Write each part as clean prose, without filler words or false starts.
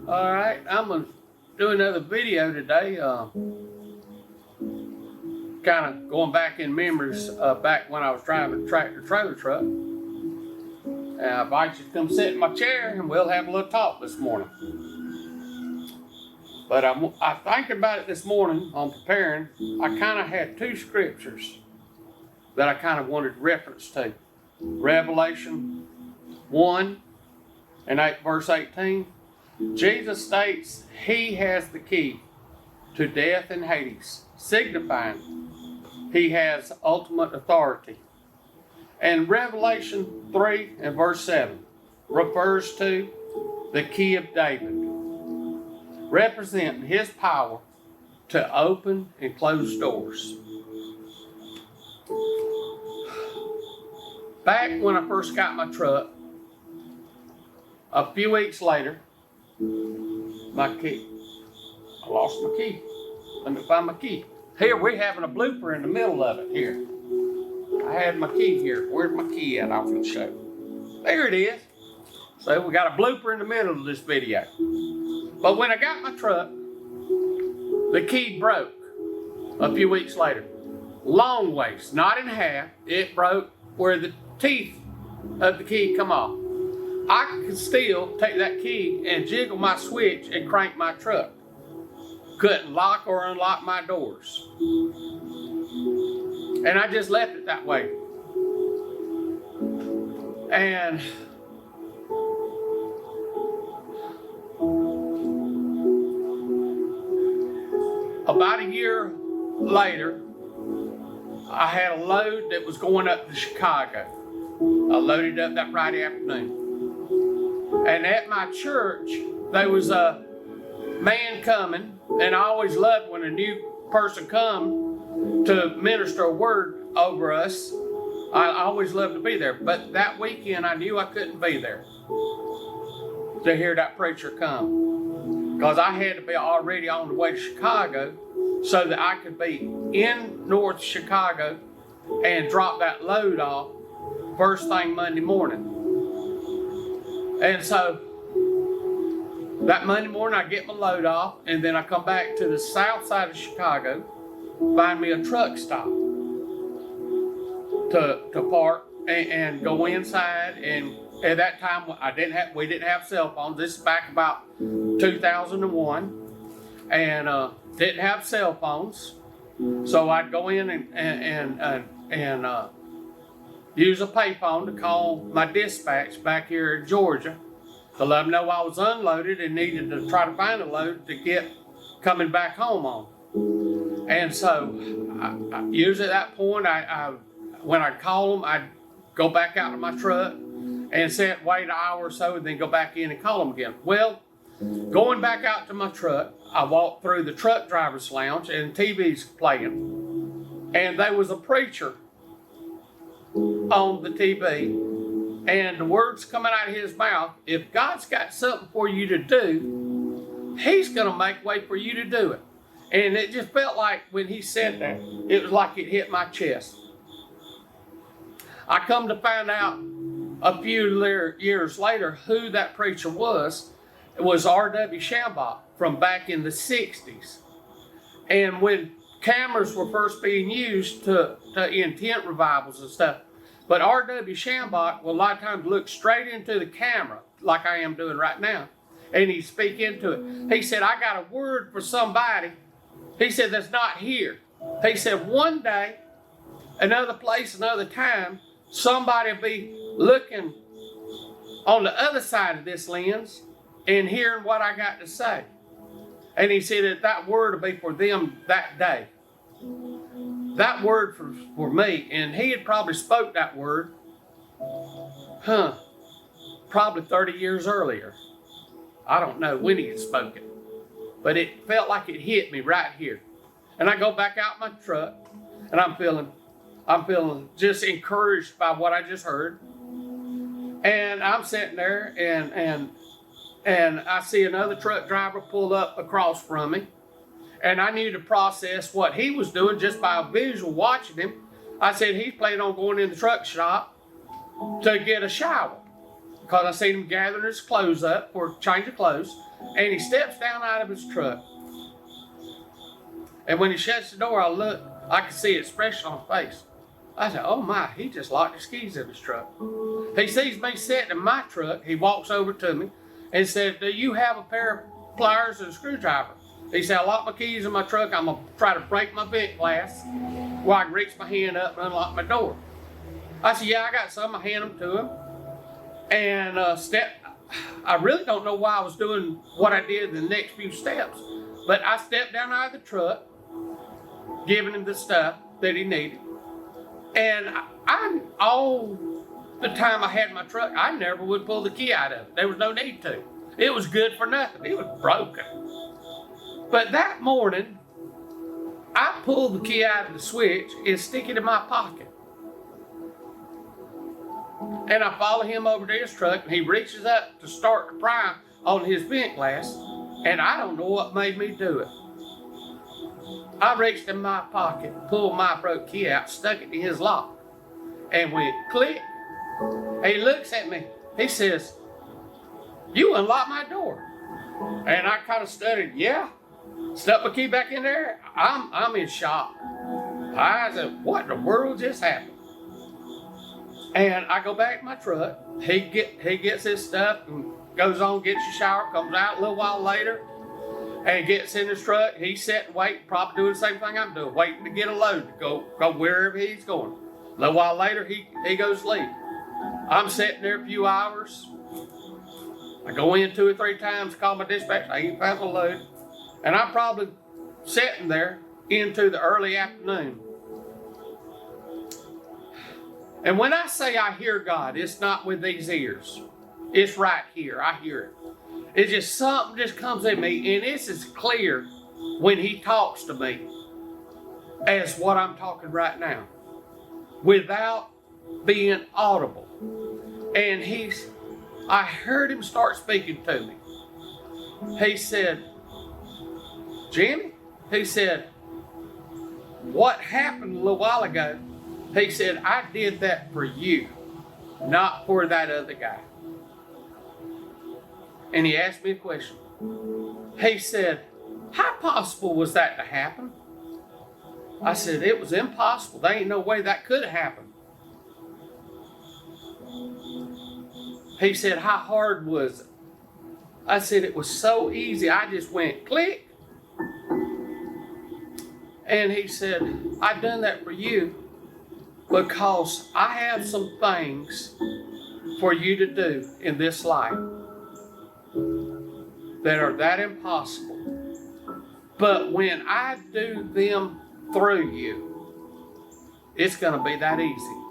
All right, I'm gonna do another video today. Kind of going back in memories back when I was driving a tractor trailer truck. And I invite you to come sit in my chair and we'll have a little talk this morning. But I thinking about it this morning on preparing. I kind of had two scriptures that I kind of wanted reference to. Revelation 1 and verse 18. Jesus states he has the key to death and Hades, signifying he has ultimate authority. And Revelation 3 and verse 7 refers to the key of David, representing his power to open and close doors. Back when I first got my truck, a few weeks later, my key. I lost my key. Let me find my key. Here, we're having a blooper in the middle of it here. I had my key here. Where's my key at? I was going to show. There it is. So we got a blooper in the middle of this video. But when I got my truck, the key broke a few weeks later. Long ways, not in half. It broke where the teeth of the key come off. I could still take that key and jiggle my switch and crank my truck. Couldn't lock or unlock my doors. And I just left it that way. And about a year later, I had a load that was going up to Chicago. I loaded up that Friday afternoon. And at my church, there was a man coming, and I always loved when a new person come to minister a word over us. I always loved to be there. But that weekend, I knew I couldn't be there to hear that preacher come, because I had to be already on the way to Chicago so that I could be in North Chicago and drop that load off first thing Monday morning. And so that Monday morning, I get my load off, and then I come back to the south side of Chicago, find me a truck stop to park and go inside. And at that time, we didn't have cell phones. This is back about 2001, and didn't have cell phones. So I'd go in and use a payphone to call my dispatch back here in Georgia to let them know I was unloaded and needed to try to find a load to get coming back home on. And so usually at that point, when I'd call them, I'd go back out to my truck and wait an hour or so and then go back in and call them again. Well, going back out to my truck, I walked through the truck driver's lounge and TV's playing. And there was a preacher on the TV, and the words coming out of his mouth, if God's got something for you to do, he's going to make way for you to do it. And it just felt like when he said that, it was like it hit my chest. I come to find out a few years later who that preacher was. It was R.W. Shambach from back in the 60s. And when cameras were first being used in tent revivals and stuff, but R.W. Shambach will a lot of times look straight into the camera like I am doing right now, and he'd speak into it. He said, I got a word for somebody. He said, that's not here. He said, one day, another place, another time, somebody will be looking on the other side of this lens and hearing what I got to say. And he said that word will be for them that day. That word for me, and he had probably spoke that word, probably 30 years earlier. I don't know when he had spoken, but it felt like it hit me right here. And I go back out my truck, and I'm feeling just encouraged by what I just heard. And I'm sitting there, and I see another truck driver pull up across from me. And I knew to process what he was doing just by a visual watching him. I said, he's planning on going in the truck shop to get a shower. because I seen him gathering his clothes up for a change of clothes, and he steps down out of his truck. And when he shuts the door, I look, I can see expression on his face. I said, oh my, he just locked his keys in his truck. He sees me sitting in my truck. He walks over to me and said, do you have a pair of pliers and a screwdriver? He said, I locked my keys in my truck. I'm going to try to break my vent glass where I can reach my hand up and unlock my door. I said, yeah, I got some. I hand them to him. And I really don't know why I was doing what I did the next few steps. But I stepped down out of the truck, giving him the stuff that he needed. And I all the time I had my truck, I never would pull the key out of it. There was no need to. It was good for nothing. It was broken. But that morning, I pulled the key out of the switch and stick it in my pocket. And I follow him over to his truck, and he reaches up to start the prime on his vent glass, and I don't know what made me do it. I reached in my pocket, pulled my broke key out, stuck it in his lock, and went click. And he looks at me. He says, you unlocked my door. And I kind of stuttered, yeah. Stuck my key back in there. I'm in shock. I said, what in the world just happened? And I go back to my truck. He gets his stuff and goes on, gets a shower, comes out a little while later, and gets in his truck. He's sitting waiting, probably doing the same thing I'm doing, waiting to get a load to go wherever he's going. A little while later, he goes to sleep. I'm sitting there a few hours. I go in 2 or 3 times, call my dispatch. I ain't found my load. And I'm probably sitting there into the early afternoon. And when I say I hear God, it's not with these ears. It's right here. I hear it. It's just something just comes in me, and it's as clear when he talks to me as what I'm talking right now, without being audible. And I heard him start speaking to me. He said, Jimmy, he said, what happened a little while ago, he said, I did that for you, not for that other guy. And he asked me a question. He said, how possible was that to happen? I said, it was impossible. There ain't no way that could have happened. He said, how hard was it? I said, it was so easy. I just went click. And he said, I've done that for you because I have some things for you to do in this life that are that impossible. But when I do them through you, it's going to be that easy.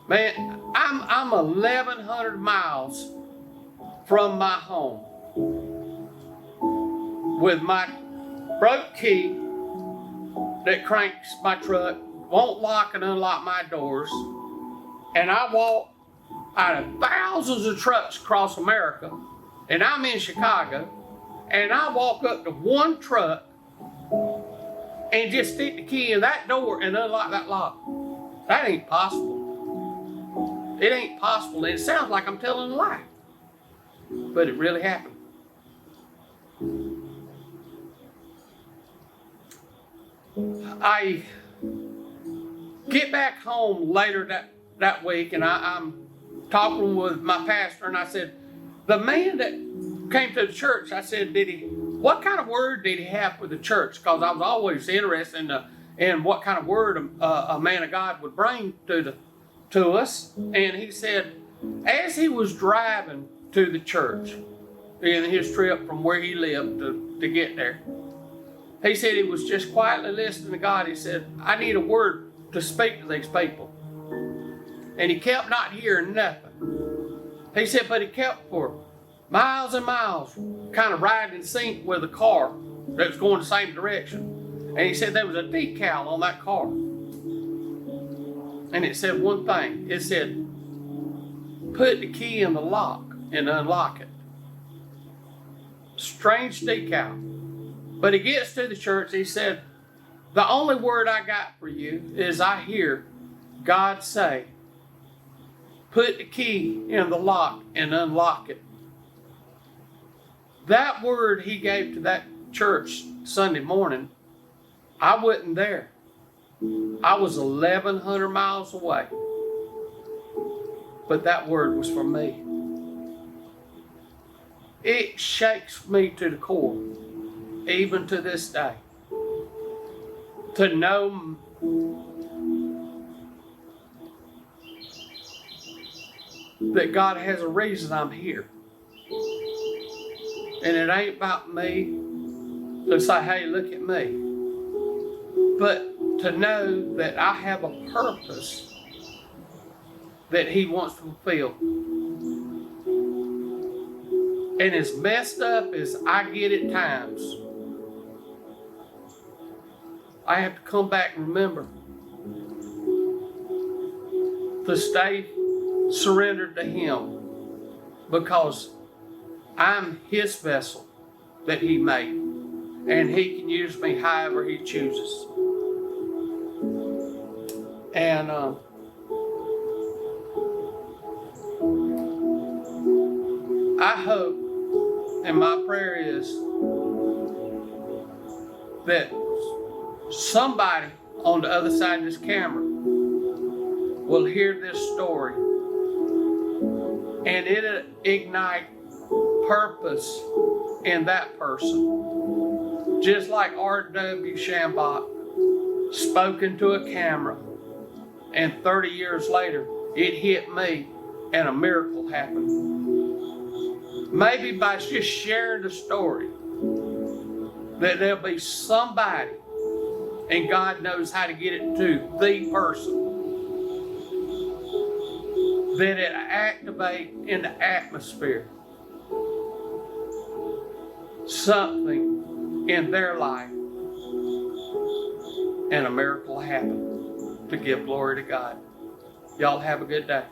Man, I'm 1,100 miles from my home with my broke key that cranks my truck, won't lock and unlock my doors, and I walk out of thousands of trucks across America, and I'm in Chicago, and I walk up to one truck and just stick the key in that door and unlock that lock. That ain't possible. It ain't possible, and it sounds like I'm telling a lie, but it really happened. I get back home later that week, and I'm talking with my pastor, and I said, the man that came to the church, I said, what kind of word did he have for the church? Because I was always interested in what kind of word a man of God would bring to us. And he said, as he was driving to the church in his trip from where he lived to get there, he said he was just quietly listening to God. He said, I need a word to speak to these people. And he kept not hearing nothing. He said, but he kept for miles and miles kind of riding in sync with a car that was going the same direction. And he said there was a decal on that car. And it said one thing. It said, put the key in the lock and unlock it. Strange decal. But he gets to the church. He said, the only word I got for you is I hear God say, put the key in the lock and unlock it. That word he gave to that church Sunday morning, I wasn't there. I was 1,100 miles away. But that word was for me. It shakes me to the core, even to this day, to know that God has a reason I'm here. And it ain't about me to say, hey, look at me. But to know that I have a purpose that he wants to fulfill. And as messed up as I get at times, I have to come back and remember to stay surrendered to him, because I'm his vessel that he made, and he can use me however he chooses. And I hope, and my prayer is, that somebody on the other side of this camera will hear this story and it'll ignite purpose in that person. Just like R.W. Shambach spoke into a camera, and 30 years later it hit me and a miracle happened. Maybe by just sharing the story, that there'll be somebody, and God knows how to get it to the person, that it activate in the atmosphere something in their life, and a miracle happen to give glory to God. Y'all have a good day.